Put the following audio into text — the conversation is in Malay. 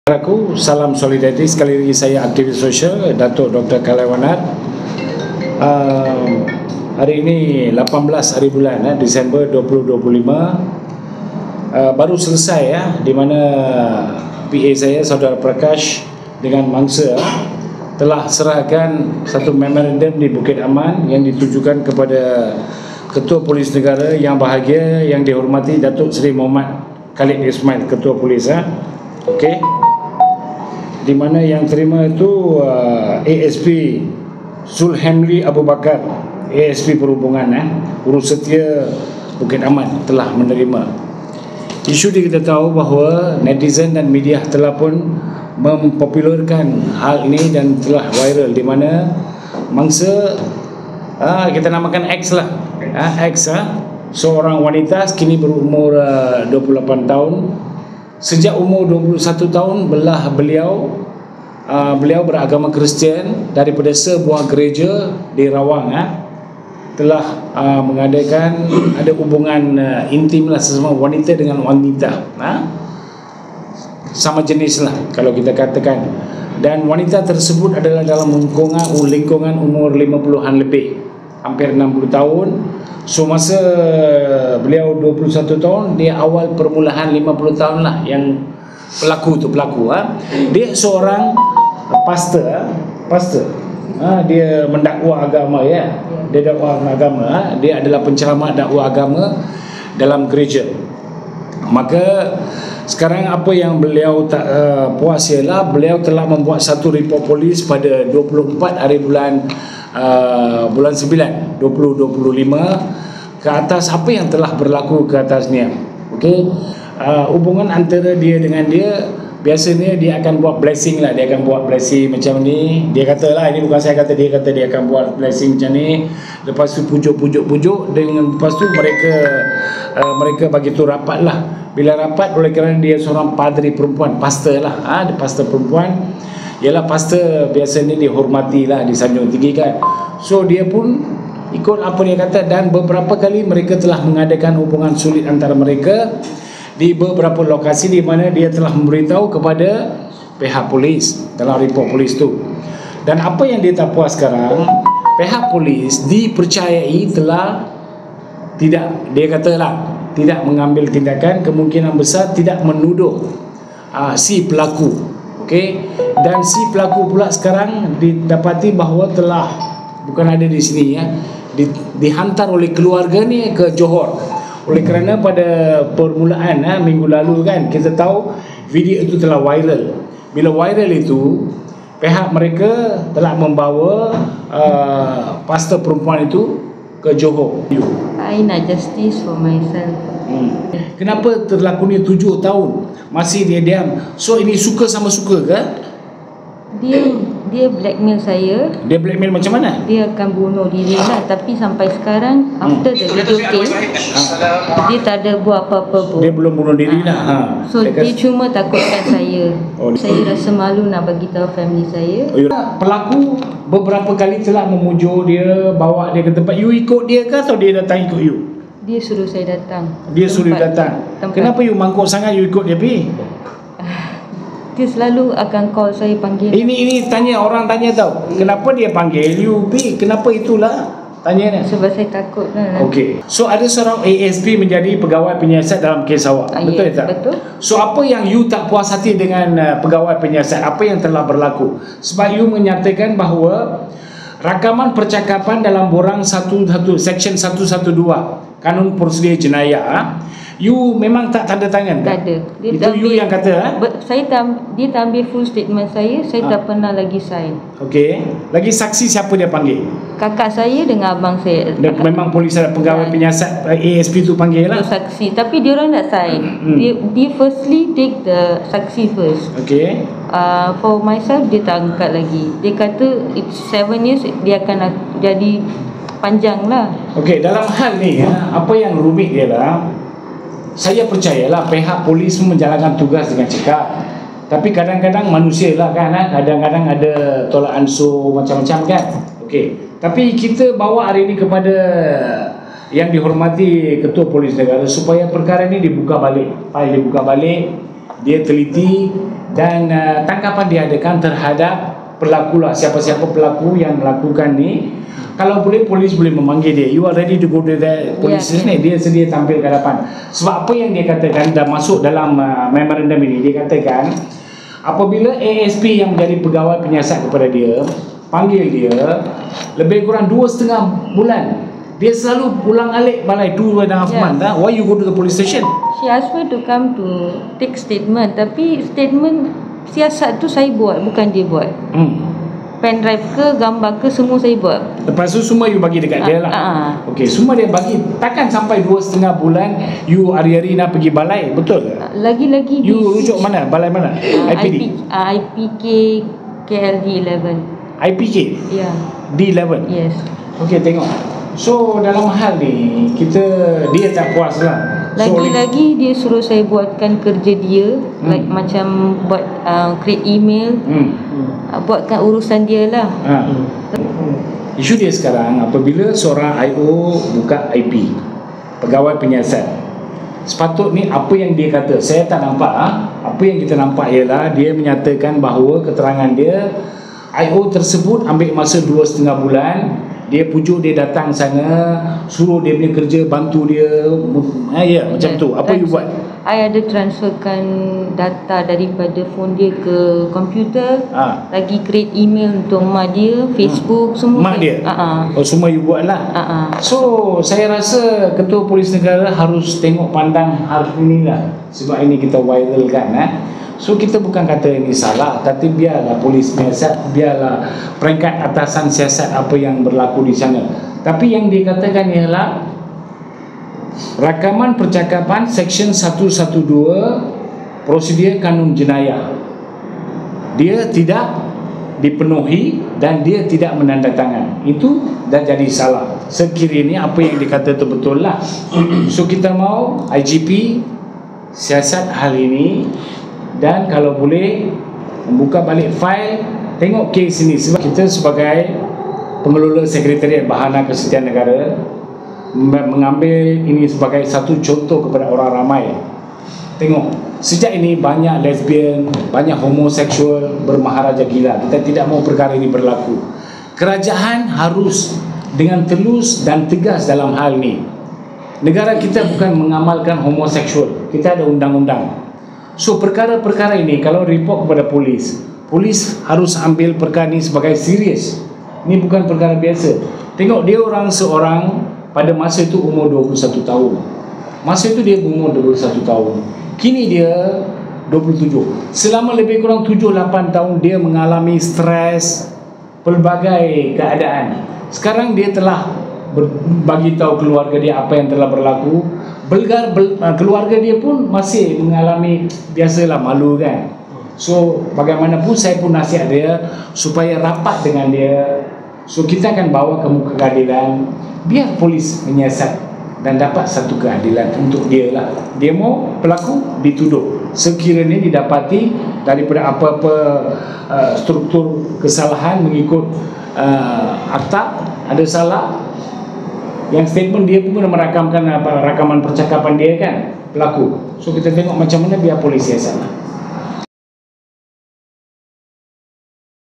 Aku salam solidariti. Sekali lagi saya aktivis sosial Datuk Dr. Kalaiwanar. Hari ini 18 hari bulan Disember 2025. Baru selesai di mana PA saya Saudara Prakash dengan mangsa telah serahkan satu memorandum di Bukit Aman yang ditujukan kepada Ketua Polis Negara yang bahagia, yang dihormati Datuk Seri Muhammad Khalid Ismail, Ketua Polis. Okey. Di mana yang terima itu ASP Zulhamli Abu Bakar, ASP Perhubungan Urus Setia Bukit Aman telah menerima. Isu ini kita tahu bahawa netizen dan media telah pun mempopularkan hal ini dan telah viral, di mana mangsa kita namakan X lah, X seorang wanita kini berumur 28 tahun. Sejak umur 21 tahun beliau beragama Kristian daripada sebuah gereja di Rawang telah mengadakan ada hubungan intim lah sesama wanita dengan wanita, sama jenis lah kalau kita katakan, dan wanita tersebut adalah dalam lingkungan umur 50-an lebih, hampir 60 tahun. So masa beliau 21 tahun, dia awal permulaan 50 tahun lah yang pelaku. Dia seorang pastor. Dia mendakwa agama Dia dakwa agama, dia adalah penceramah dakwa agama dalam gereja. Maka sekarang apa yang beliau tak puas ialah beliau telah membuat satu report polis pada 24 hari bulan 9 2025 ke atas apa yang telah berlaku ke atasnya. Okey. Hubungan antara dia dengan dia, biasanya dia akan buat blessing lah, dia akan buat blessing macam ni. Dia kata lah, ini bukan saya kata, dia kata dia akan buat blessing macam ni. Lepas tu pujuk dengan lepas tu mereka bagi tu rapat lah. Bila rapat, oleh kerana dia seorang padri perempuan, pastor lah, dia pastor perempuan. Ialah pastor biasanya dihormati lah, disanjung tinggi kan. So dia pun ikut apa dia kata, dan beberapa kali mereka telah mengadakan hubungan sulit antara mereka di beberapa lokasi di mana dia telah memberitahu kepada pihak polis dalam report polis tu. Dan apa yang dia tak puas sekarang, pihak polis dipercayai telah tidak mengambil tindakan, kemungkinan besar tidak menuduh si pelaku. Okey, dan si pelaku pula sekarang didapati bahawa telah bukan ada di sini dihantar oleh keluarga ni ke Johor. Oleh kerana pada permulaan minggu lalu kan, kita tahu video itu telah viral. Bila viral itu, pihak mereka telah membawa pastor perempuan itu ke Johor. I nak justice for myself. Kenapa terlaku ni 7 tahun masih dia diam? So ini suka sama suka ke? Dia blackmail saya. Dia blackmail macam mana? Dia akan bunuh diri lah. Tapi sampai sekarang after the video came, dia tak ada buat apa-apa pun. Dia belum bunuh diri lah. So dia cuma takutkan saya. Saya rasa malu nak bagi tahu family saya. Pelaku beberapa kali telah memujuk dia, bawa dia ke tempat. You ikut dia ke atau dia datang ikut you? Dia suruh saya datang. Dia suruh datang. Kenapa you mangkuk sangat, you ikut dia pergi? Dia selalu akan call saya, panggil. Ini orang tanya tau. Kenapa dia panggil you pergi? Kenapa itulah? Tanya ni. Sebab saya takut lah. Okey. So ada seorang ASP menjadi pegawai penyiasat dalam kes awak. Betul tak? Betul. So apa yang you tak puas hati dengan pegawai penyiasat? Apa yang telah berlaku? Sebab you menyatakan bahawa rakaman percakapan dalam borang section 112 Kanun Prosedur Jenayah, you memang tak tanda tangan? Tak ada. Itu you yang kata? Dia tak ambil full statement saya tak pernah lagi sign. Okey. Lagi saksi siapa dia panggil? Kakak saya dengan abang saya. Memang polis ada pegawai penyiasat ASP tu panggil lah. Saksi, tapi dia orang tak sign. Dia firstly take the saksi first. Okey. For myself dia tak angkat lagi. Dia kata it's 7 years dia akan jadi panjang lah. Okey, dalam hal ni apa yang rumit ialah, saya percayalah pihak polis menjalankan tugas dengan cekap. Tapi kadang-kadang manusia lah kan, kadang-kadang ada tolak ansur macam-macam kan. Okey. Tapi kita bawa hari ini kepada yang dihormati Ketua Polis Negara supaya perkara ini dibuka balik. Dibuka balik dia teliti dan tangkapan diadakan terhadap pelaku lah, siapa-siapa pelaku yang melakukan ni. Kalau boleh, polis boleh memanggil dia. You are ready to go to the police station, dia sedia tampil ke hadapan. Sebab apa yang dia katakan dah masuk dalam memorandum ini, dia katakan apabila ASP yang menjadi pegawai penyiasat kepada dia panggil dia lebih kurang 2.5 bulan, dia selalu pulang alik balai 2.5 months. Why you go to the police station? She asked me to come to take statement, tapi statement siasat tu saya buat, bukan dia buat. Pen drive ke gambar ke semua saya buat. Lepas tu semua you bagi dekat dia lah. Okey, semua dia bagi. Takkan sampai 2.5 bulan you hari-hari nak pergi balai, betul ke? Lagi-lagi you rujuk mana? Balai mana? IPD? IPK KLD 11. IPK? Ya. D11? Yes. Okey, tengok. So dalam hal ni dia tak puas lah. Lagi-lagi dia suruh saya buatkan kerja dia, like macam buat create email, buatkan urusan dia lah. Isu dia sekarang, apabila seorang IO buka IP, pegawai penyiasat, sepatut ni apa yang dia kata, saya tak nampak. Apa yang kita nampak ialah dia menyatakan bahawa keterangan dia, IO tersebut ambil masa 2.5 bulan. Dia pujuk dia datang sana, suruh dia punya kerja, bantu dia. Macam tu. Apa you buat? I ada transferkan data daripada phone dia ke komputer. Lagi create email untuk mak dia, Facebook, semua. Mak dia? Oh, semua you buat lah. So saya rasa Ketua Polis Negara harus tengok pandang hal ini lah. Sebab ini kita viral kan. So kita bukan kata ini salah, tapi biarlah polis siasat, biarlah peringkat atasan siasat apa yang berlaku di sana. Tapi yang dikatakan ialah rakaman percakapan Seksyen 112 Prosedur Kanun Jenayah, dia tidak dipenuhi dan dia tidak menandatangan. Itu dah jadi salah. Sekiranya apa yang dikata itu betul lah. So kita mau IGP siasat hal ini, dan kalau boleh membuka balik fail, tengok kes ini. Sebab kita sebagai pengelola Sekretariat Bahana Kesetiaan Negara mengambil ini sebagai satu contoh kepada orang ramai. Tengok, sejak ini banyak lesbian, banyak homoseksual bermaharaja gila. Kita tidak mahu perkara ini berlaku. Kerajaan harus dengan telus dan tegas dalam hal ini. Negara kita bukan mengamalkan homoseksual, kita ada undang-undang. So perkara-perkara ini kalau report kepada polis, polis harus ambil perkara ini sebagai serius. Ini bukan perkara biasa. Tengok, dia orang seorang pada masa itu umur 21 tahun. Masa itu dia umur 21 tahun. Kini dia 27. Selama lebih kurang 7-8 tahun dia mengalami stres, pelbagai keadaan. Sekarang dia telah bagi tahu keluarga dia apa yang telah berlaku. Keluarga dia pun masih mengalami, biasalah, malu kan. So bagaimanapun saya pun nasihat dia supaya rapat dengan dia. So kita akan bawa ke muka keadilan, biar polis menyiasat dan dapat satu keadilan untuk dia lah. Dia mau pelaku dituduh, sekiranya didapati daripada apa-apa struktur kesalahan mengikut akta ada salah. Yang statement dia pun merakamkan rakaman percakapan dia kan, pelaku. So kita tengok macam mana biar polis siasat.